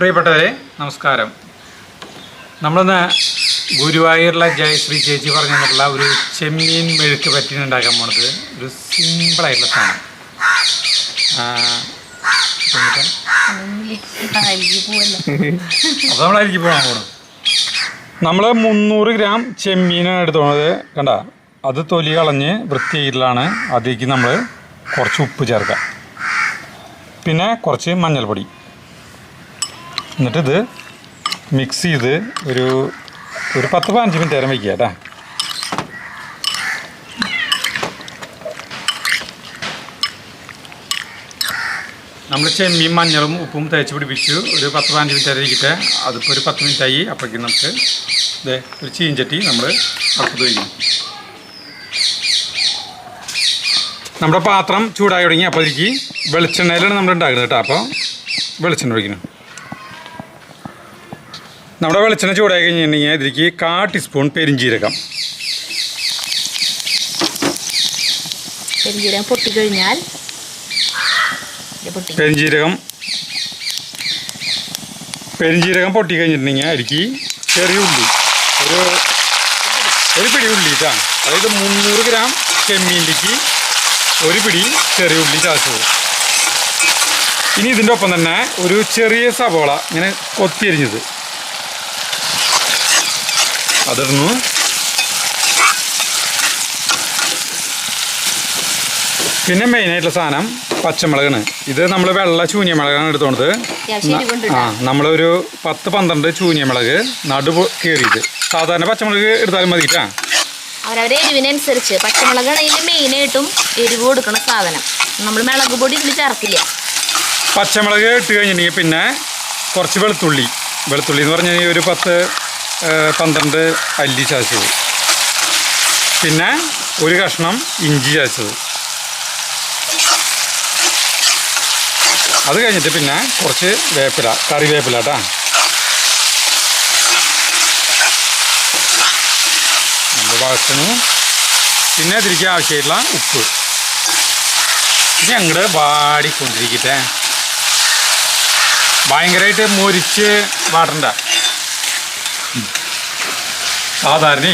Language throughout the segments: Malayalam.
പ്രിയപ്പെട്ടവരെ നമസ്കാരം. നമ്മളിന്ന് ഗുരുവായൂരിലെ ജയശ്രീ ചേച്ചി പറഞ്ഞു തന്നിട്ടുള്ള ഒരു ചെമ്മീൻ മെഴുക്ക് പറ്റി ഉണ്ടാക്കാൻ പോണത് ഒരു സിമ്പിളായിട്ടുള്ള സാധനം. അപ്പോൾ നമ്മളതിലേക്ക് പോകാൻ പോകണം. നമ്മൾ 300 ഗ്രാം ചെമ്മീനാണ് എടുത്തോണത്. കണ്ട, അത് തൊലി കളഞ്ഞ് വൃത്തിയായിട്ടുള്ളതാണ്. അതിലേക്ക് നമ്മൾ കുറച്ച് ഉപ്പ് ചേർക്കാം, പിന്നെ കുറച്ച് മഞ്ഞൾപ്പൊടി. എന്നിട്ടിത് മിക്സ് ചെയ്ത് ഒരു 10-15 മിനിറ്റ് നേരം വയ്ക്കുക കേട്ടോ. നമ്മൾ ചെമ്മീൻ മഞ്ഞളും ഉപ്പും തേച്ച് പിടിപ്പിച്ചു. ഒരു 10-15 മിനിറ്റ് നേരം ഇരിക്കട്ടെ. അതിപ്പോൾ ഒരു 10 മിനിറ്റായി. അപ്പോഴേക്കും നമുക്ക് ഇത് ഒരു ചീഞ്ചട്ടി നമ്മൾ അടുപ്പത്ത് വയ്ക്കും. നമ്മുടെ പാത്രം ചൂടായി തുടങ്ങി. അപ്പോൾ അതിലേക്ക് വെളിച്ചെണ്ണയിലാണ് നമ്മൾ ഉണ്ടാക്കുന്നത് കേട്ടോ. അപ്പോൾ വെളിച്ചെണ്ണ ഒഴിക്കണം. നമ്മുടെ വെളിച്ചെണ്ണ ചൂടായി കഴിഞ്ഞിട്ടുണ്ടെങ്കിൽ ഇതിലേക്ക് 1/4 ടീസ്പൂൺ പെരിഞ്ജീരകം. പൊട്ടിക്കഴിഞ്ഞാൽ പെരിഞ്ജീരകം പൊട്ടി കഴിഞ്ഞിട്ടുണ്ടെങ്കിൽ അതിലേക്ക് ചെറിയ ഉള്ളി, ഒരു പിടി ഉള്ളി കേട്ടോ. അതായത് 300 ഗ്രാം ചെമ്മീനിലേക്ക് ഒരു പിടി ചെറിയ ഉള്ളി ചതച്ചത്. ഇനി ഇതിൻ്റെ ഒപ്പം തന്നെ ഒരു ചെറിയ സവോള ഇങ്ങനെ കൊത്തിയരിഞ്ഞത് അതിടുന്നു. പിന്നെ മെയിനായിട്ടുള്ള സാധനം പച്ചമുളകാണ്. ഇത് നമ്മൾ വെള്ള ചൂനിയമുളകാണ് എടുത്തോണത്. നമ്മളൊരു 10-12 ചൂനിയമുളക് നടുവ് കീറിയത്. സാധാരണ പച്ചമുളക് എടുത്താലും മതി കേട്ടോ. അവരവരെ എരിവിനനുസരിച്ച് പച്ചമുളകാണെങ്കിൽ മെയിനായിട്ടും എരിവ് കൊടുക്കുന്ന സാധനം. നമ്മൾ മുളക് പൊടി ഇതിൽ ചേർക്കില്ല. പച്ചമുളക് ഇട്ട് കഴിഞ്ഞിട്ടുണ്ടെങ്കിൽ പിന്നെ കുറച്ച് വെളുത്തുള്ളി എന്ന് പറഞ്ഞാൽ ഒരു 10-12 അല്ലി ചതച്ചത്, പിന്നെ ഒരു കഷ്ണം ഇഞ്ചി ചതച്ചത്. അത് കഴിഞ്ഞിട്ട് പിന്നെ കുറച്ച് കറിവേപ്പില കേട്ടോ. നമ്മുടെ ഭാഗത്തിന് പിന്നെ അതിലേക്ക് ആവശ്യമായിട്ടുള്ള ഉപ്പ്. ഇനി അങ്ങോട്ട് വാടിക്കൊണ്ടിരിക്കട്ടെ. ഭയങ്കരമായിട്ട് മൊരിച്ച് വാടണ്ട. സാധാരണ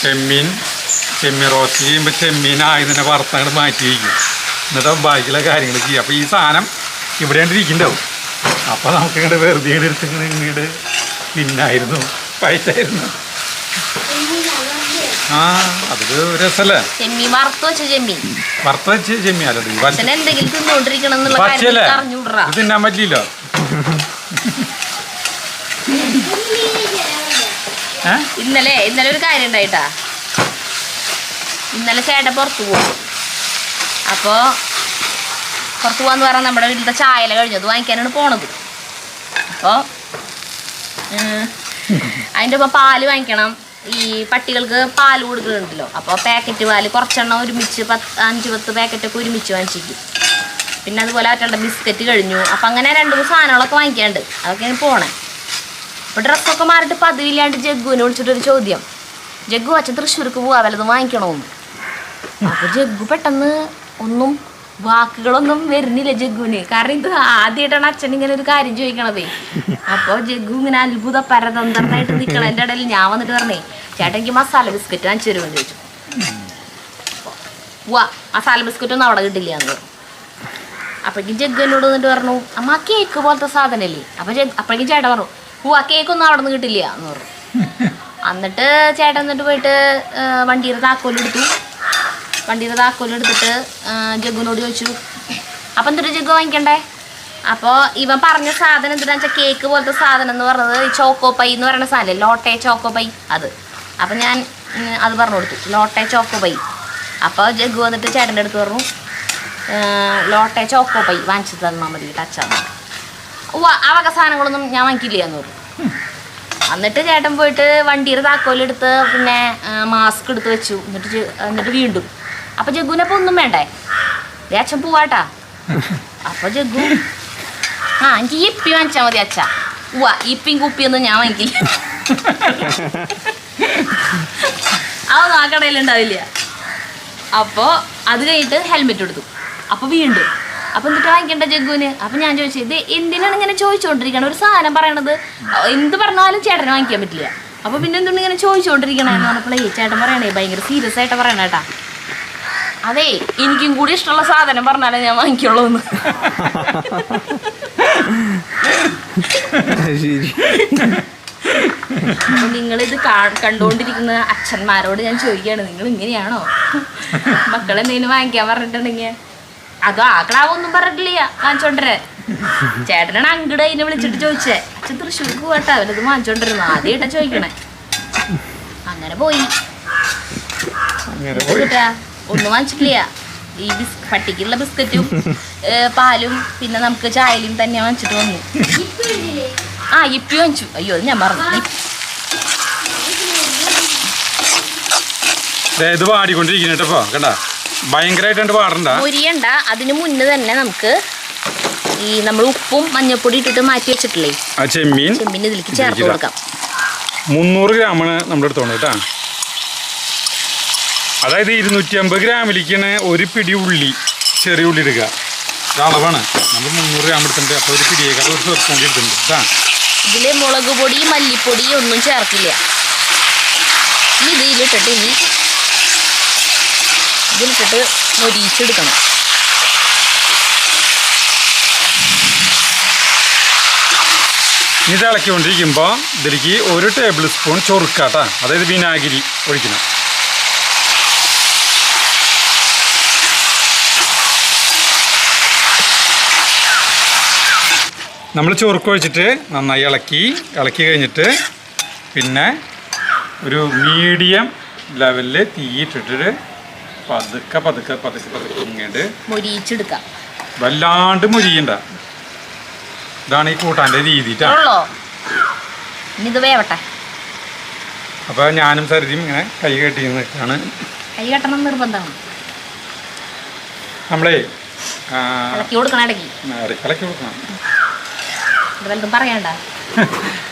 ചെമ്മീൻ റോസ്റ്റ് ചെയ്യുമ്പോൾ ചെമ്മീനായതിനെ വറുത്തങ്ങോട്ട് മാറ്റി വയ്ക്കും. എന്നിട്ട് ബാക്കിയുള്ള കാര്യങ്ങൾ ചെയ്യും. അപ്പോൾ ഈ സാധനം ഇവിടെ ഇരിക്കുന്നുണ്ടാവും. അപ്പോൾ നമുക്ക് ഇങ്ങോട്ട് വെറുതെ എടുത്ത് ഇങ്ങോട്ട് പിന്നായിരുന്നു പൈസായിരുന്നു. അതൊരു രസമല്ലേ? വറുത്ത് വെച്ച് ചെമ്മീൻ അല്ലേ ഇത് തിന്നാൻ പറ്റില്ലല്ലോ. ഇന്നലെ ഒരു കാര്യം ഉണ്ടായിട്ടാ. ഇന്നലെ ചേട്ടൻ പുറത്തു പോകും. അപ്പോൾ പുറത്തു പോകാന്ന് പറഞ്ഞാൽ നമ്മുടെ വീട്ടിലത്തെ ചായല കഴിഞ്ഞത് വാങ്ങിക്കാനാണ് പോണത്. അപ്പോൾ അതിൻ്റെ ഒപ്പം പാല് വാങ്ങിക്കണം. ഈ പട്ടികൾക്ക് പാല് കൊടുക്കുന്നുണ്ടല്ലോ. അപ്പോൾ പാക്കറ്റ് പാല് കുറച്ചെണ്ണം ഒരുമിച്ച് 5-10 പാക്കറ്റൊക്കെ ഒരുമിച്ച് വാങ്ങിച്ചിരിക്കും. പിന്നെ അതുപോലെ മറ്റുള്ള ബിസ്ക്കറ്റ് കഴിഞ്ഞു. അപ്പം അങ്ങനെ 2-3 സാധനങ്ങളൊക്കെ വാങ്ങിക്കാണ്ട് അതൊക്കെയാണ് പോണേ. അപ്പോൾ ഡ്രസ്സൊക്കെ മാറിയിട്ട് പതിവില്ലാണ്ട് ജഗ്ഗുവിനെ വിളിച്ചിട്ടൊരു ചോദ്യം, ജഗ്ഗു അച്ഛൻ തൃശ്ശൂർക്ക് പോവാ വല്ലതും വാങ്ങിക്കണമെന്ന്. അപ്പോൾ ജഗ്ഗു പെട്ടെന്ന് ഒന്നും വാക്കുകളൊന്നും വരുന്നില്ല ജഗ്ഗുവിന്. കാരണം ഇത് ആദ്യമായിട്ടാണ് അച്ഛൻ ഇങ്ങനെ ഒരു കാര്യം ചോദിക്കണതേ. അപ്പോൾ ജഗ്ഗു ഇങ്ങനെ അത്ഭുത പരതന്ത്രനായിട്ട് നിൽക്കണം. എൻ്റെ ഇടയിൽ ഞാൻ വന്നിട്ട് പറഞ്ഞേ, ചേട്ടൻ എനിക്ക് മസാല ബിസ്ക്കറ്റ് വാങ്ങിച്ചു തരുമെന്ന് ചോദിച്ചു. മസാല ബിസ്ക്കറ്റ് ഒന്നും അവിടെ കിട്ടില്ല എന്ന് പറഞ്ഞു. അപ്പോഴേക്കും ജഗ്ഗു എന്നോട് വന്നിട്ട് പറഞ്ഞു, അമ്മ കേക്ക് പോലത്തെ സാധനമല്ലേ. അപ്പോഴേക്കും ചേട്ടൻ പറഞ്ഞു, കേക്കൊന്നും അവിടെ നിന്ന് കിട്ടില്ല എന്ന് പറഞ്ഞു. എന്നിട്ട് ചേട്ടൻ എന്നിട്ട് പോയിട്ട് വണ്ടിയുടെ താക്കോലെടുത്തിട്ട് ജഗ്ഗുവിനോട് ചോദിച്ചു, അപ്പം എന്തൊരു ജഗ്ഗു വാങ്ങിക്കണ്ടേ? അപ്പോൾ ഇവൻ പറഞ്ഞ സാധനം എന്താണെന്ന് വെച്ചാൽ കേക്ക് പോലത്തെ സാധനം എന്ന് പറഞ്ഞത് ചോക്കോ പൈ എന്ന് പറയുന്ന സാധനം, ലോട്ടെ ചോക്കോ പൈ അത്. അപ്പം ഞാൻ അത് പറഞ്ഞു കൊടുത്തു, ലോട്ടെ ചോക്കോ പൈ. അപ്പോൾ ജഗ്ഗു വന്നിട്ട് ചേട്ടൻ്റെ അടുത്ത് പറഞ്ഞു, ലോട്ടെ ചോക്കോ പൈ വാങ്ങിച്ചു തന്നാൽ മതി ടച്ചാന്ന്. ആ വക സാധനങ്ങളൊന്നും ഞാൻ വാങ്ങിക്കില്ല എന്ന് പറഞ്ഞു. എന്നിട്ട് ചേട്ടൻ പോയിട്ട് വണ്ടിയുടെ താക്കോലെടുത്ത് പിന്നെ മാസ്ക് എടുത്ത് വെച്ചു. എന്നിട്ട് വീണ്ടും അപ്പം ജഗ്ഗുവിനപ്പോൾ ഒന്നും വേണ്ടേ, അച്ഛൻ പോവാട്ടാ. അപ്പോൾ ജഗ്ഗു എനിക്ക് ഇപ്പി വാങ്ങിച്ചാൽ മതി അച്ഛാ. ഇപ്പിയും കുപ്പിയൊന്നും ഞാൻ വാങ്ങിക്കില്ല. അതൊന്നും ആ കടയിലുണ്ടാവില്ല. അപ്പോൾ അത് കഴിഞ്ഞിട്ട് ഹെൽമെറ്റ് എടുത്തു. അപ്പോൾ വീണ്ടും അപ്പൊ എന്നിട്ട് വാങ്ങിക്കണ്ട ജഗ്ഗുവിന്. അപ്പൊ ഞാൻ ചോദിച്ചു ഇത് എന്തിനാണ് ഇങ്ങനെ ചോദിച്ചോണ്ടിരിക്കണ, ഒരു സാധനം പറയണത് എന്ത് പറഞ്ഞാലും ചേട്ടന് വാങ്ങിക്കാൻ പറ്റില്ല, അപ്പൊ പിന്നെ എന്തുകൊണ്ട് ഇങ്ങനെ ചോദിച്ചോണ്ടിരിക്കണെന്ന് പറഞ്ഞപ്പോഴേ ചേട്ടൻ പറയണേ ഭയങ്കര സീരിയസ് ആയിട്ട് പറയണ കേട്ടാ, അതെ എനിക്കും കൂടി ഇഷ്ടമുള്ള സാധനം പറഞ്ഞാലേ ഞാൻ വാങ്ങിക്കുള്ളൂ എന്ന്. അപ്പൊ നിങ്ങളിത് കണ്ടുകൊണ്ടിരിക്കുന്ന അച്ഛന്മാരോട് ഞാൻ ചോദിക്കുകയാണ്, നിങ്ങൾ ഇങ്ങനെയാണോ മക്കളെന്തെങ്കിലും വാങ്ങിക്കാൻ പറഞ്ഞിട്ടുണ്ടെങ്കിൽ? അതോ ആക്കളാവൊന്നും പറഞ്ഞിട്ടില്ല വാങ്ങിച്ചോണ്ടരെ. ചേട്ടനാണ് അങ്കിട് അതിനെ വിളിച്ചിട്ട് ചോദിച്ചേ, അച്ഛൻ തൃശ്ശൂർക്ക് പോകട്ടെ അവരത് വാങ്ങിച്ചോണ്ടിരുന്നു ആദ്യമായിട്ടാ ചോദിക്കണേ. അങ്ങനെ പോയി കേട്ടാ, ഒന്നും വാങ്ങിച്ചിട്ടില്ല. ഈ പട്ടിക്കുള്ള ബിസ്ക്കറ്റും പാലും പിന്നെ നമുക്ക് ചായലും തന്നെ വാങ്ങിച്ചിട്ട് വന്നു. ആ ഇപ്പി വാങ്ങിച്ചു. അയ്യോ അത് ഞാൻ മറന്നു. ഇത് പാടിക്കൊണ്ടിരിക്കട്ടോ കണ്ട, ഭയങ്കരമായിട്ട് പാടണ്ട, മുരിയണ്ട. അതിന് മുന്നേ തന്നെ നമുക്ക് ഈ നമ്മൾ ഉപ്പും മഞ്ഞപ്പൊടി ഇട്ടിട്ട് മാറ്റി വെച്ചിട്ടില്ലേ ചെമ്മീൻ ഇതിലേക്ക് ചേർത്ത് കൊടുക്കാം. 300 ഗ്രാമാണ് നമ്മുടെ അടുത്തോണ്ട് കേട്ടാ. അതായത് 250 ഗ്രാമിലേക്കാണ് ഒരു പിടി ഉള്ളി, ചെറിയ ഉള്ളി എടുക്കുക. അളവാണ് നമ്മൾ 300 ഗ്രാം എടുത്തിട്ടുണ്ട്. അപ്പോൾ ഒരു പിടിയേക്കാൾ ഒരു ചെറുപ്പം കൂടി എടുത്തിട്ടുണ്ട് കേട്ടാ. ഇതിൽ മുളക് പൊടി മല്ലിപ്പൊടി ഒന്നും ചേർക്കില്ല. ഇതിലിട്ടിട്ട് മൊരിച്ചെടുക്കണം. ഇത് ഇളക്കിക്കൊണ്ടിരിക്കുമ്പോൾ ഇതിലേക്ക് 1 ടേബിൾ സ്പൂൺ ചൊറുക്കാട്ടാ, അതായത് വിനാഗിരി ഒഴിക്കണം. നമ്മൾ ചൊറുക്ക് ഒഴിച്ചിട്ട് നന്നായി ഇളക്കി കഴിഞ്ഞിട്ട് പിന്നെ ഒരു മീഡിയം ലെവലിൽ തീയിട്ടിട്ട് പതുക്കെ ഇങ്ങോട്ട് മൊരിച്ചെടുക്കാം. വല്ലാണ്ട് മുരിയണ്ട. ഇതാണ് ഈ കൂട്ടാൻ്റെ രീതി. ഇത് വേവട്ടെ. അപ്പോൾ ഞാനും സരിതയും ഇങ്ങനെ കൈ കെട്ടി നിൽക്കുകയാണ്. കൈ കെട്ടണം നിർബന്ധമാണ്. നമ്മളേ ഇളക്കി കൊടുക്കണം, ഇളക്കി കൊടുക്കണം. വലുതും പറയണ്ട.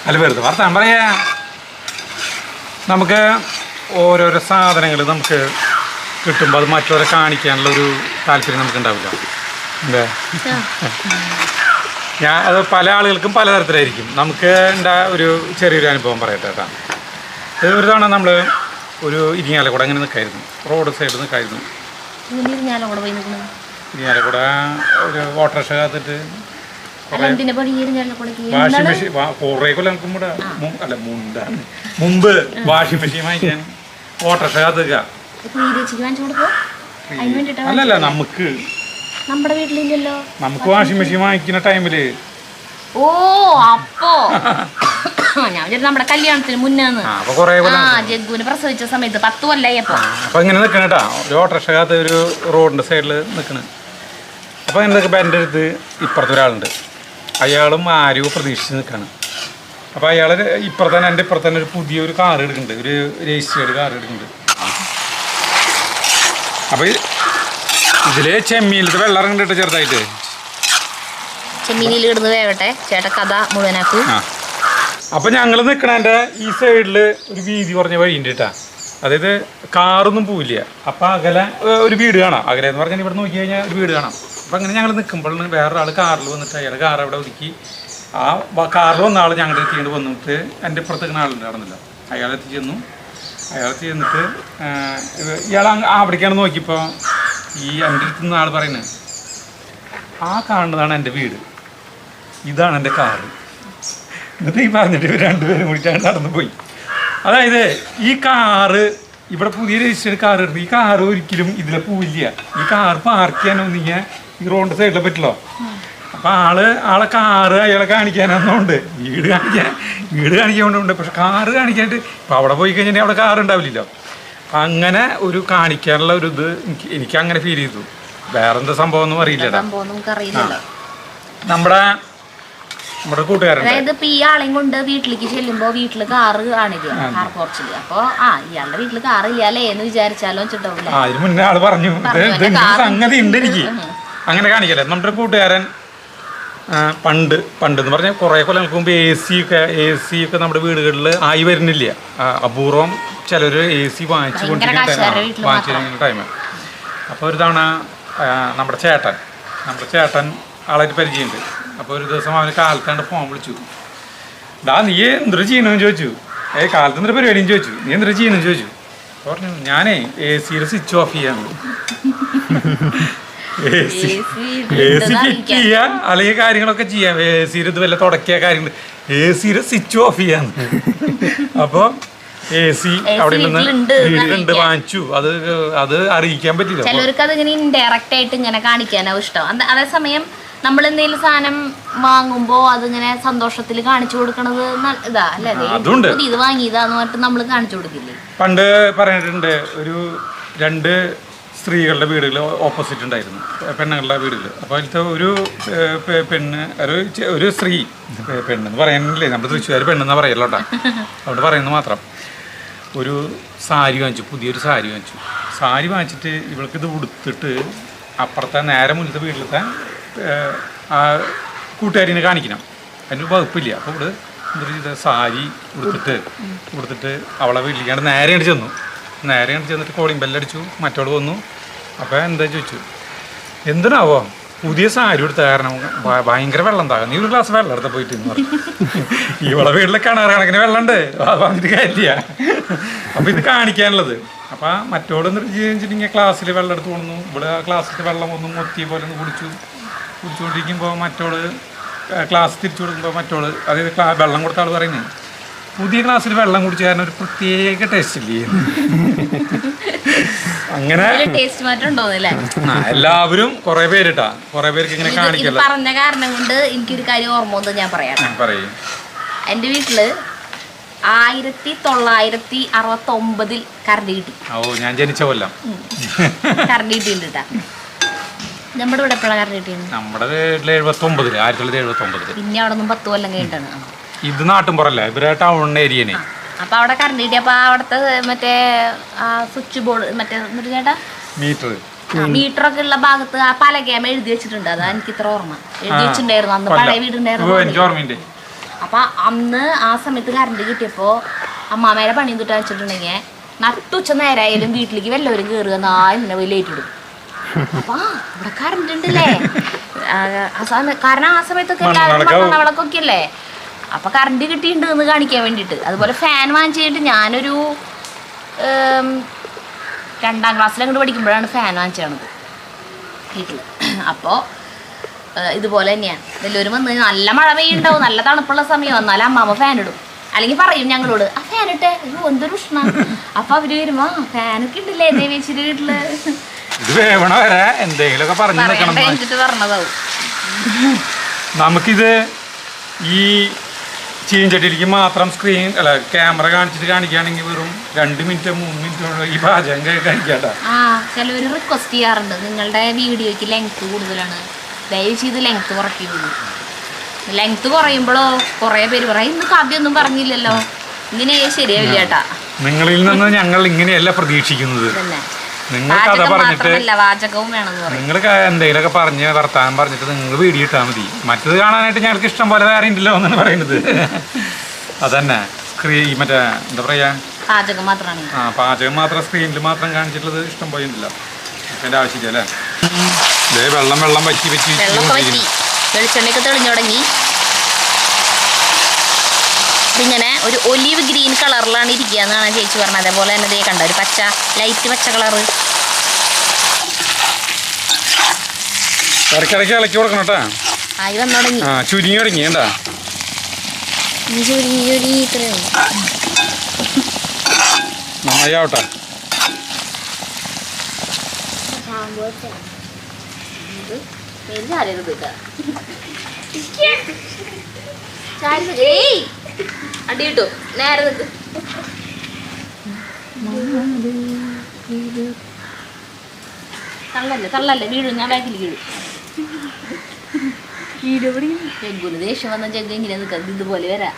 അല്ല വെറുതെ വർത്താൻ പറയാ. നമുക്ക് ഓരോരോ സാധനങ്ങൾ നമുക്ക് കിട്ടുമ്പോൾ അത് മറ്റുള്ളവരെ കാണിക്കാനുള്ളൊരു താല്പര്യം നമുക്ക് ഉണ്ടാവില്ല. എന്താ അത് പല ആളുകൾക്കും പലതരത്തിലായിരിക്കും. നമുക്ക് എൻ്റെ ഒരു ചെറിയൊരു അനുഭവം പറയട്ടെ കേട്ടോ. ഇത് ഒരു തവണ നമ്മൾ ഒരു ഇരിങ്ങാലക്കുട അങ്ങനെ നിൽക്കായിരുന്നു, റോഡ് സൈഡിൽ നിൽക്കായിരുന്നു. ഇരിങ്ങാലക്കുട ഒരു ഓട്ടോറിക്ഷ കാത്തിട്ട് വാഷിംഗ് മെഷീൻ കുറേ കൊല്ലം മുമ്പ് വാഷിംഗ് മെഷീൻ വാങ്ങിക്കാൻ ഓട്ടോറിക്ഷ കാത്തുക. അല്ലല്ല നമുക്ക് വാഷിംഗ് മെഷീൻ വാങ്ങിക്കുന്ന ടൈമില് നമ്മുടെ കല്യാണത്തിന് മുന്നേ ജഗ്ഗുവിന് പ്രസവിച്ച സമയത്ത് 10 കൊല്ലായി. അപ്പൊ ഇങ്ങനെ നിക്കണ കേട്ടാ, ഒരു ഓട്ടോറിക്ഷ കാത്ത് ഒരു റോഡിന്റെ സൈഡിൽ നിക്കണ്. അപ്പൊ എന്തൊക്കെ എൻ്റെ അടുത്ത് ഇപ്പുറത്ത് ഒരാളുണ്ട്. അയാളും ആരും പ്രതീക്ഷിച്ച് നിൽക്കുകയാണ്. അപ്പോൾ അയാൾ എൻ്റെ ഇപ്പുറത്ത് തന്നെ ഒരു പുതിയൊരു കാർ എടുക്കുന്നുണ്ട്, ഒരു രജിസ്റ്റേർഡ് കാർ എടുക്കുന്നുണ്ട്. അപ്പോൾ ഇതില് ചെമ്മീനിലത്തെ വെള്ളം ഇറങ്ങിട്ട് ചെറുതായിട്ട് ചെമ്മീനിൽ കിടന്ന് വേവട്ടെ. ചേട്ടാ കഥ മുഴുവനാക്കൂ. അപ്പം ഞങ്ങൾ നിൽക്കണതിൻ്റെ ഈ സൈഡിൽ ഒരു വീതി കുറഞ്ഞ വഴിയുണ്ട് കേട്ടാ. അതായത് കാറൊന്നും പോവില്ല. അപ്പം അകലെ ഒരു വീട് കാണാം. അകലെ എന്ന് പറഞ്ഞാൽ ഇവിടെ നോക്കി കഴിഞ്ഞാൽ ഒരു വീട് കാണാം. അപ്പം അങ്ങനെ ഞങ്ങൾ നിൽക്കുമ്പോഴാണ് വേറൊരാൾ കാറിൽ വന്നിട്ട് അയാൾ കാർ അവിടെ ഒതുക്കി ആ കാറിൽ വന്ന ആൾ ഞങ്ങളുടെ എത്തിയിട്ട് വന്നിട്ട് എൻ്റെ ഇപ്പുറത്തേക്ക് ആളുണ്ട് നടന്നില്ല. അയാളെത്തി ചെന്നു. അയാളെത്തി ചെന്നിട്ട് ഇയാൾ അവിടേക്കാണ് നോക്കിയപ്പോൾ ഈ എൻ്റെ അടുത്ത് നിന്ന് ആൾ പറയുന്നത്, ആ കാണുന്നതാണ് എൻ്റെ വീട്, ഇതാണ് എൻ്റെ കാറ്. എന്നിട്ട് ഈ പറഞ്ഞിട്ട് ഇവർ രണ്ടുപേരും കൂടിയിട്ടാണ് നടന്നു പോയി. അതായത് ഈ കാറ് ഇവിടെ പുതിയ രജിസ്റ്റേർഡ് കാർ എടുത്ത് ഈ കാറ് ഒരിക്കലും ഇതിലെ പോവില്ല. ഈ കാർ പാർക്ക് ചെയ്യാനൊന്നിങ്ങ ഈ റോഡ് സൈഡിലെ പറ്റില്ലോ. അപ്പം ആളെ കാറ് അയാളെ കാണിക്കാനൊന്നുണ്ട്, വീട് കാണിക്കാൻ കൊണ്ടുണ്ട്. പക്ഷെ കാറ് കാണിക്കാനായിട്ട് ഇപ്പം അവിടെ പോയി കഴിഞ്ഞാൽ അവിടെ കാറ് ഉണ്ടാവില്ലല്ലോ. അങ്ങനെ ഒരു കാണിക്കാനുള്ള ഒരു ഇത് എനിക്ക് അങ്ങനെ ഫീൽ ചെയ്തു. വേറെന്താ സംഭവം ഒന്നും അറിയില്ലടാ. നമ്മുടെ കൂട്ടുകാരൻ അതായത് ഇപ്പൊ ഈ ആളെയും കൊണ്ട് വീട്ടിലേക്ക് ചെല്ലുമ്പോ വീട്ടില് കാറ് കാണില്ല, കാർ പോർച്ചില്. അപ്പൊ ഇയാളുടെ വീട്ടില് കാറില്ല അല്ലേ എന്ന് വിചാരിച്ചാലോ വെച്ചിട്ടാവില്ല. അതിന് മുന്നേ ആള് പറഞ്ഞു സംഗതി ഉണ്ട് എനിക്ക് അങ്ങനെ കാണിക്കല്ലേ. നമ്മുടെ കൂട്ടുകാരൻ പണ്ട് എന്ന് പറഞ്ഞാൽ കുറേ കൊല്ലങ്ങൾക്ക് മുമ്പ് എ സി ഒക്കെ നമ്മുടെ വീടുകളിൽ ആയി വരുന്നില്ല. അപൂർവം ചിലർ എ സി വാങ്ങിച്ചുകൊണ്ടിരിക്കുന്ന ടൈമാണ്. അപ്പോൾ ഒരു തവണ നമ്മുടെ ചേട്ടൻ നമ്മുടെ ചേട്ടൻ ആളായിട്ട് പരിചയമുണ്ട്. അപ്പോൾ ഒരു ദിവസം അവന് കാലത്താണ്ട് ഫോൺ വിളിച്ചു. നീ എന്തൊരു ചെയ്യണമെന്ന് ചോദിച്ചു. കാലത്ത് എന്തൊരു പരിപാടിയെന്ന് ചോദിച്ചു. നീ എന്തൊരു ചെയ്യണമെന്ന് ചോദിച്ചു. പറഞ്ഞു ഞാനേ AC സ്വിച്ച് ഓഫ് ചെയ്യാന്ന്. AC ഫിറ്റ് ചെയ്യാ അല്ലെങ്കിൽ കാര്യങ്ങളൊക്കെ ചെയ്യാം. AC ഇത് വല്ല തുടക്കിയ കാര്യങ്ങൾ AC സ്വിച്ച് ഓഫ് ചെയ്യാന്ന്. അപ്പോൾ AC അവിടെ വീട്ടിലുണ്ട് വാങ്ങിച്ചു. അത് അറിയിക്കാൻ പറ്റില്ല. ചിലർക്ക് അത് ഇങ്ങനെ ഇൻഡയറക്റ്റ് ആയിട്ട് ഇങ്ങനെ കാണിക്കാനാവും ഇഷ്ടം. അതേസമയം നമ്മൾ എന്തെങ്കിലും സാധനം വാങ്ങുമ്പോ അതിങ്ങനെ സന്തോഷത്തിൽ കാണിച്ചു കൊടുക്കണത് ഇതാ അല്ലേ? ഇത് വാങ്ങിയതാന്ന് പറഞ്ഞിട്ട് നമ്മൾ കാണിച്ചു കൊടുക്കില്ലേ? പണ്ട് പറഞ്ഞിട്ടുണ്ട്, ഒരു 2 സ്ത്രീകളുടെ വീടുകൾ ഓപ്പോസിറ്റ് ഉണ്ടായിരുന്നു, പെണ്ണുങ്ങളുടെ വീടുകൾ. അപ്പോൾ അതിലത്തെ ഒരു പെണ്ണ് ഒരു സ്ത്രീ, പെണ്ണെന്ന് പറയാനില്ലേ, നമ്മുടെ തൃശ്ശൂർ പെണ്ണെന്നാ പറയല്ലോ കേട്ടോ, അവിടെ പറയുന്നത് മാത്രം. ഒരു സാരി വാങ്ങിച്ചു, പുതിയൊരു സാരി വാങ്ങിച്ചു. സാരി വാങ്ങിച്ചിട്ട് ഇവൾക്കിത് ഉടുത്തിട്ട് അപ്പുറത്തെ നേരെ മുന്നത്തെ വീട്ടിലത്തെ ആ കൂട്ടുകാരിനെ കാണിക്കണം. അതിന് വകുപ്പില്ല. അപ്പോൾ ഇവിടെ എന്തൊരു ചെയ്ത സാരി ഉടുത്തിട്ട് അവളെ വീട്ടിലേക്കാണ്ട് നേരെയാണ് ചെന്നിട്ട് കോളിംഗ് ബെല്ലടിച്ചു. മറ്റോട് വന്നു. അപ്പോൾ എന്താ ചോദിച്ചു, എന്തിനാവോ പുതിയ സാരി എടുത്ത കാരണം ഭയങ്കര വെള്ളം താകാം, നീ ഒരു ഗ്ലാസ് വെള്ളം എടുത്ത പോയിട്ട് എന്ന് പറഞ്ഞു. ഇവളെ വീട്ടിലെ കിണറ് കണക്കിന് വെള്ളമുണ്ട്, വന്നിട്ട് കാര്യമില്ല. അപ്പോൾ ഇത് കാണിക്കാനുള്ളത്. അപ്പോൾ മറ്റോട് വെച്ചിട്ടുണ്ടെങ്കിൽ ക്ലാസ്സിൽ വെള്ളം എടുത്ത് കൊണ്ടു. ഇവിടെ ക്ലാസ്സിൽ വെള്ളം ഒന്നും മൊത്തിയ പോലെ ഒന്ന് കുടിച്ചുകൊണ്ടിരിക്കുമ്പോൾ മറ്റോള് ക്ലാസ് തിരിച്ചു കൊടുക്കുമ്പോൾ മറ്റോള്, അതായത് വെള്ളം കൊടുത്ത ആൾ പറയുന്നത്, പുതിയ ക്ലാസ്സിൽ വെള്ളം കുടിച്ച കാരണം ഒരു പ്രത്യേക ടേസ്റ്റ് ഇല്ലേ. അങ്ങനെ എല്ലാവരും കുറെ പേരിട്ടാ, കുറെ പേർക്ക് ഇങ്ങനെ കാണിക്കല്ലോ. പറഞ്ഞ കാരണം കൊണ്ട് എനിക്കൊരു കാര്യം ഓർമ്മ വന്നു, ഞാൻ പറയാം. എന്റെ വീട്ടില് 1969 കറണ്ട് കിട്ടി. ഓ, ഞാൻ ജനിച്ച കൊല്ലം കറണ്ട് കിട്ടിട്ടാ. നമ്മുടെ ഇവിടെ എപ്പോഴാണ് കറണ്ട് കിട്ടിയത്? നമ്മുടെ 1979. പിന്നെ അവിടെ നിന്ന് 10 കൊല്ലം കഴിഞ്ഞിട്ടാണ്. ഇത് നാട്ടുംപുറല്ലേ, ഇവരെ ടൗൺ ഏരിയനെ. അപ്പൊ അവിടെ കറണ്ട് കിട്ടി. അപ്പൊ അവിടുത്തെ മറ്റേ സ്വിച്ച് ബോർഡ്, മറ്റേ ചേട്ടാ മീറ്ററൊക്കെ ഉള്ള ഭാഗത്ത് ആ പലകേമ എഴുതി വെച്ചിട്ടുണ്ട്. അതാ എനിക്ക് ഇത്ര ഓർമ്മ. എഴുതി വെച്ചിട്ടുണ്ടായിരുന്നു അന്ന്, പഴയ വീടുണ്ടായിരുന്നു. അപ്പൊ അന്ന് ആ സമയത്ത് കറണ്ട് കിട്ടിയപ്പോ അമ്മാമേരെ പണി തൊട്ട് വെച്ചിട്ടുണ്ടെങ്കിൽ നട്ടുച്ച നേരായാലും വീട്ടിലേക്ക് വല്ലവരും കയറുക, നായ പോയി ലേറ്റ് ഇടും. അപ്പൊ ഇവിടെ കറണ്ട് ഉണ്ടല്ലേ, കാരണം ആ സമയത്തൊക്കെ എല്ലാവരും മണ്ണവിളക്കൊക്കെ അല്ലേ. അപ്പൊ കറണ്ട് കിട്ടിയിട്ടുണ്ട് എന്ന് കാണിക്കാൻ വേണ്ടിയിട്ട്. അതുപോലെ ഫാൻ വാങ്ങിച്ചു കഴിഞ്ഞിട്ട് ഞാനൊരു 2ാം ക്ലാസ്സിൽ അങ്ങോട്ട് പഠിക്കുമ്പോഴാണ് ഫാൻ വാങ്ങിച്ചത് വീട്ടിൽ. അപ്പോൾ ഇതുപോലെ തന്നെയാണ്, എല്ലാവരും വന്ന് നല്ല മഴ പെയ്യുണ്ടാവും, നല്ല തണുപ്പുള്ള സമയം വന്നാലും അമ്മാമ്മ ഫാൻ ഇടും. അല്ലെങ്കിൽ പറയും ഞങ്ങളോട്, ആ ഫാൻ ഇട്ടെ, എന്തൊരു ഉഷ്ണ. അപ്പൊ അവര് വരുമ്പോ ഫാനൊക്കെ ഉണ്ടല്ലേ ദേവേച്ചിയുടെ വീട്ടില്, പറഞ്ഞതാവും. നമുക്കിത് ഈ ചീഞ്ചട്ടിയിലേക്ക് മാത്രം സ്ക്രീൻ അല്ല ക്യാമറ കാണിച്ചിട്ട് കാണിക്കുകയാണെങ്കിൽ വെറും 2 മിനിറ്റ് 3 മിനിറ്റ് ഈ പാചകം കഴിക്കാട്ടോ. ചിലവർ റിക്വസ്റ്റ് ചെയ്യാറുണ്ട്, നിങ്ങളുടെ വീഡിയോയ്ക്ക് ലെങ്ത് കൂടുതലാണ്, ദയവ് ചെയ്ത് ലെങ്ത് കുറയ്ക്കുള്ളൂ. ലെങ്ത് കുറയുമ്പോഴോ കുറേ പേര് പറയും, ഇന്ന് കഥയൊന്നും പറഞ്ഞില്ലല്ലോ, ഇങ്ങനെ ശരിയാവില്ല ചേട്ടാ. നിങ്ങളിൽ നിന്ന് ഞങ്ങൾ ഇങ്ങനെയല്ല പ്രതീക്ഷിക്കുന്നത്. നിങ്ങൾ കഥ പറഞ്ഞിട്ട് നിങ്ങൾ എന്തെങ്കിലുമൊക്കെ പറഞ്ഞ് വർത്താനം പറഞ്ഞിട്ട് നിങ്ങൾ വീഡിയോ ഇട്ടാൽ മതി. മറ്റത് കാണാനായിട്ട് ഞങ്ങൾക്ക് ഇഷ്ടം പോലെ വേറെ ഉണ്ടല്ലോ എന്നാണ് പറയുന്നത്. അതന്നെ മറ്റേ എന്താ പറയാ, പാചകം മാത്രം സ്ക്രീനിൽ മാത്രം കാണിച്ചിട്ടുള്ളത് ഇഷ്ടം പോലെ ഉണ്ടല്ലോ. അതിൻ്റെ ആവശ്യമില്ല അല്ലേ. ഇതേ വെള്ളം വറ്റി വെളിച്ചെണ്ണയൊക്കെ തെളിഞ്ഞു തുടങ്ങി. ഇതിങ്ങനെ ഒരു ഒലിവ് ഗ്രീൻ കളറിലാണ് ഇരിക്കുക എന്നാണ് ചേച്ചി പറഞ്ഞത്. അതേപോലെ തന്നെ ഇതേ കണ്ട ഒരു പച്ച, ലൈറ്റ് പച്ച കളറ്. ഇടയ്ക്കിടയ്ക്ക് ഇളക്കി കൊടുക്കണം കേട്ടോ. ആയി വന്നു തുടങ്ങി, ചുരുങ്ങി തുടങ്ങി കേട്ടാ. ചുരുങ്ങി ഇത്രയും നന്നായി ആവട്ടെ. അടി കിട്ടു നേരെ നിൽക്ക്. തള്ളല്ലേ വീഴും, ഞാൻ ബാക്കിൽ വീഴും. ജഗ്ഗുന് ദേഷ്യം വന്ന ജഗ്ഗു ഇങ്ങനെ നിൽക്കാം, ഇതുപോലെ വരാ.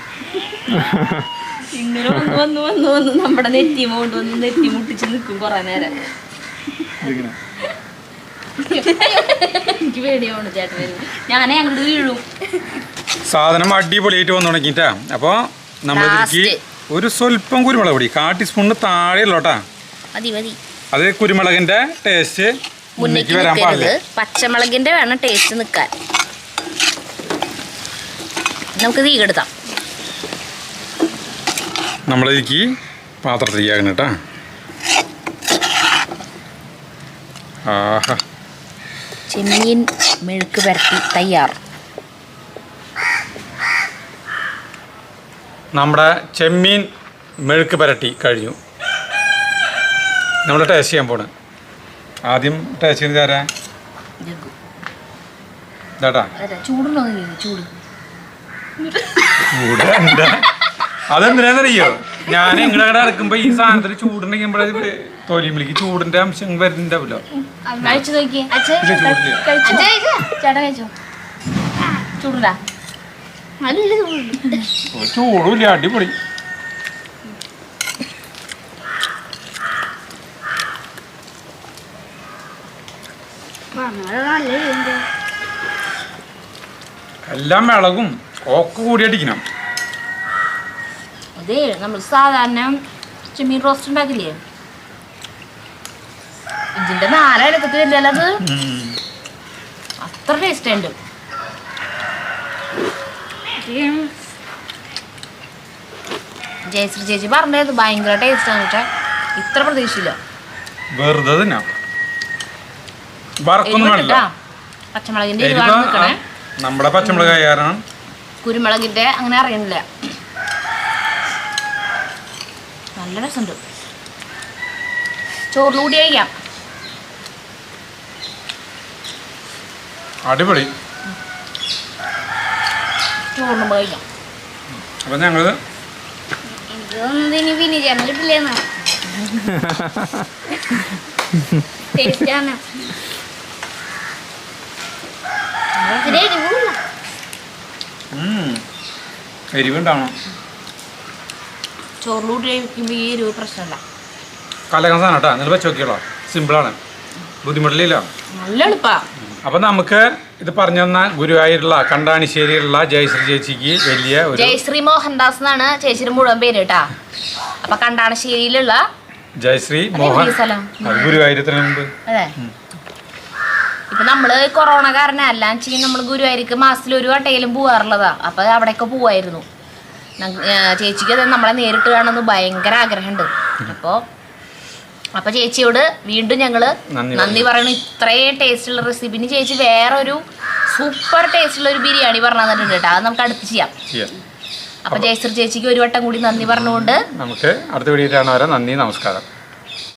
ഇങ്ങനെ വന്ന് നമ്മുടെ നെറ്റി കൊണ്ടുവന്ന് നെറ്റി മുട്ടിച്ച് നിൽക്കും കുറെ നേരം. എനിക്ക് പേടിയാണ് ചേട്ടൻ വരുന്നത്, ഞാനേ അങ്ങോട്ട് വീഴും. സാധനം അടിപൊളിയായിട്ട് വന്നു തുടങ്ങിട്ടാ. അപ്പോൾ നമ്മളിതിലേക്ക് ഒരു സ്വല്പം കുരുമുളക് പൊടി, 1/4 ടീസ്പൂണിന് താഴെ ഉള്ളോട്ടാ. മതി. അത് കുരുമുളകിൻ്റെ ടേസ്റ്റ് മുന്നേക്ക് നിൽക്കരുത്. പച്ചമുളകിന്റെ വേണം ടേസ്റ്റ് നിൽക്കാൻ. നമുക്ക് തീ കെടുത്താം. നമ്മളിലേക്ക് പാത്രത്തിലേക്കാണ് കേട്ടോ. ആഹാ, ചെമ്മീൻ മെഴുക്ക് പുരട്ടി തയ്യാർ. നമ്മുടെ ചെമ്മീൻ മെഴുക്ക് പുരട്ടി കഴിഞ്ഞു. നമ്മൾ ടേസ്റ്റ് ചെയ്യാൻ പോണ്. ആദ്യം ടേസ്റ്റ് ചെയ്ത് തരാം. ഇതാട്ടാ ചൂടുണ്ടോ? ചൂട് ചൂട് എന്താ? അതെന്തിനാന്നറിയോ? ഞാൻ നിങ്ങളുടെ അടുക്കുമ്പോ ഈ സാധനത്തിന് ചൂടുണ്ടെങ്കിൽ തൊലിമിലേക്ക് ചൂടിന്റെ അംശം വരുന്നുണ്ടാവില്ലോ. കഴിച്ചു നോക്കിയേ. ചേട്ടാ കഴിച്ചോ? ചൂടുണ്ടാ? ചൂടില്ല, അടിപൊളി. എല്ലാം മിളകും ഒക്കെ കൂടി അടിക്കണം. അതെ, നമ്മൾ സാധാരണ ചെമ്മീൻ റോസ്റ്റ് ഉണ്ടാക്കില്ലേ, ഇതിന്റെ 4 ഇടക്കത്ത് വരില്ലല്ലോ. അത് അത്ര ടേസ്റ്റ് ഉണ്ട്. ജയശ്രീ ചേച്ചി പറഞ്ഞത് ഭയങ്കര ടേസ്റ്റ് ആണ്. പക്ഷെ ഇത്ര പ്രതീക്ഷയില്ല. വെറുതെ തിന്നാം. പച്ചമുളകിന്റെ എരിവാണ് നിൽക്കണേ. നമ്മുടെ പച്ചമുളക് കാരണം കുരുമുളകിന്റെ അങ്ങനെ അറിയണില്ല. നല്ല രസമുണ്ട്. ചോറിലൂടി കഴിക്കാം. അടിപൊളി. ചോറിനുമ്പോ കഴിക്കാം. അപ്പൊ ഞങ്ങള് കിട്ടില്ലേന്ന് എരിവുണ്ടാവണം. ചോറിലൂടി കഴിക്കുമ്പോ ഈ എരിവ് പ്രശ്നമല്ല. കലക്കാൻ സാധനം കേട്ടോ. നിങ്ങൾ വെച്ച് നോക്കിയോളോ. സിമ്പിളാണ്, ബുദ്ധിമുട്ടില്ല, നല്ല എളുപ്പാ. അപ്പൊ നമുക്ക് ഇത് പറഞ്ഞു തന്ന ഗുരുവായൂരുള്ള കണ്ടാണിശ്ശേരിയിലുള്ള ജയശ്രീ ചേച്ചിക്ക് വലിയ ജയശ്രീ മോഹൻദാസ് എന്നാണ് ചേച്ചിയുടെ മുഴുവൻ പേര് കേട്ടാ. അപ്പൊ കണ്ടാണിശ്ശേരിയിലുള്ള ജയശ്രീ മോഹൻ, ഗുരുവായൂരത്തിന് മുമ്പ്. അതെ, ഇപ്പൊ നമ്മള് കൊറോണ കാരണം എല്ലാം ചെയ്യും. നമ്മള് ഗുരുവായൂർക്ക് മാസത്തിൽ ഒരു വട്ടയിലും പോവാറുള്ളതാ. അപ്പൊ അവിടെയൊക്കെ പോവായിരുന്നു. ചേച്ചിക്ക് അത് നമ്മളെ നേരിട്ട് കാണുന്നത് ഭയങ്കര ആഗ്രഹമുണ്ട്. അപ്പൊ ചേച്ചിയോട് വീണ്ടും ഞങ്ങള് നന്ദി പറയണു. ഇത്രയും ടേസ്റ്റുള്ള റെസിപ്പിന് ചേച്ചി വേറൊരു സൂപ്പർ ടേസ്റ്റുള്ള ഒരു ബിരിയാണി പറഞ്ഞു തന്നിട്ടുണ്ട് കേട്ടോ. അത് നമുക്ക് അടുത്ത് ചെയ്യാം. അപ്പൊ ജയശ്രീ ചേച്ചിക്ക് ഒരു വട്ടം കൂടി നന്ദി പറഞ്ഞുകൊണ്ട് നമുക്ക് അടുത്ത വീഡിയോയിലാണ്. നന്ദി, നമസ്കാരം.